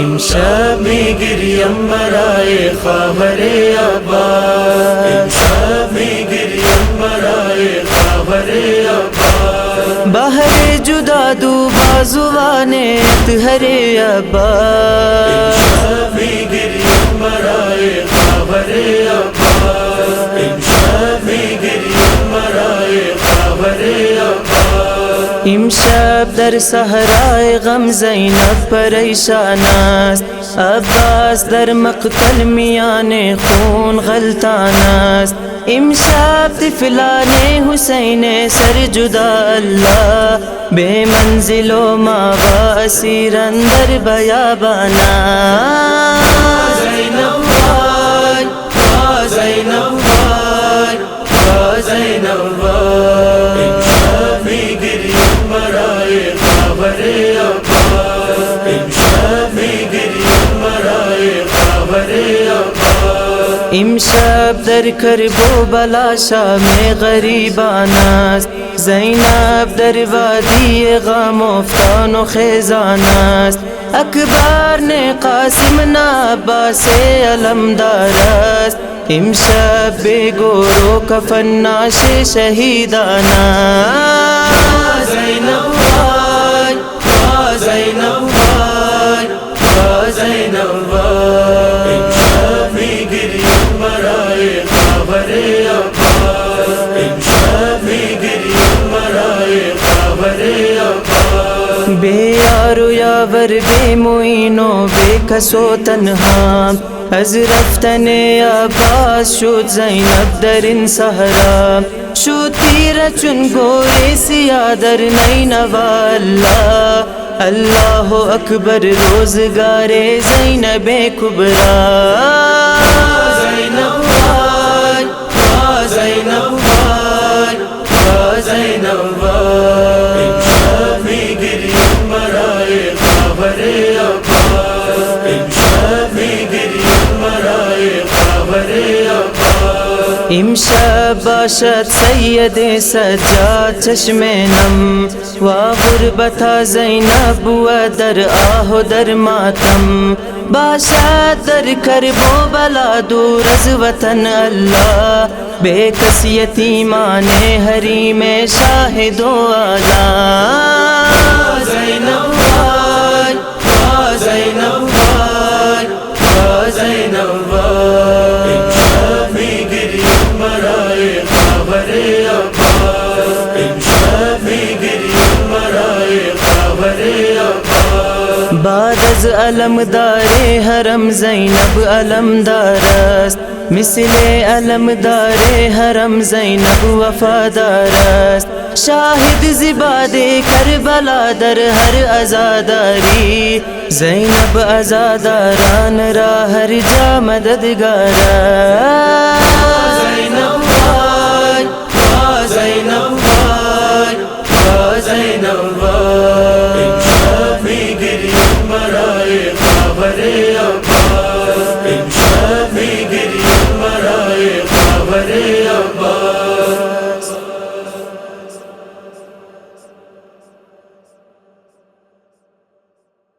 امشب میں گریم برائے خاور عباس، امشب میں گریم برائے خاور عباس، بہر جدا دو بازوان اطہر عباس، امشب میں گریم برائے خاور عباس، امشب میں گریم برائے خاور عباس، امشب در صحرائے غم زینب پریشان است، عباس در مقتل میان خون غلطان است، امشب طفلان حسین سر جدا اللہ، بے منزل و ماوا اسیر اندر بیابان است، زینب وای زینب وای زینب وای، امشب میں گریم برائے خاور عباس، امشب میں گریم برائے خاور عباس، امشب در کرب و بلا شام غریبان است، زینب در وادی غم افتان و خیزان است، اکبر نے قاسم نا عباس علمدار است، امشب بے گور و کفن ناش شہیدان است، زینب وای زینب وای زینب وای، امشب میں گریم برائے خاور عباس، امشب میں گریم برائے خاور عباس، بے یار و یاور بے معین و بے کس و تنہا، از رفتن عباس شد زینب در این صحرا، شد تیره چون گور سیاه در نینوا اللہ، اللہ اکبر روزگار زینب کبری، زینب وای زینب وای زینب وای، امشب میں گریم برائے خاور عباس، امشب میں گریم برائے خاور عباس، امشب باشد سید سجاد چشم نم، و غربتا زینب و در آه و در ماتم، باشد در کرب و بلا دور از وطن اللہ، بے کس یتیمان حریم شاہد و آزاد، زینب وای زینب وای زینب وای، امشب میں گریم برائے خاور عباس، امشب میں گریم برائے خاور عباس، بعد از علمدار حرم زینب علمدار است، مثل علمدار حرم زینب وفادار است، شاہد زباد کربلا در ہر عزاداری، زینب عزاداران را ہر جا مددگار است،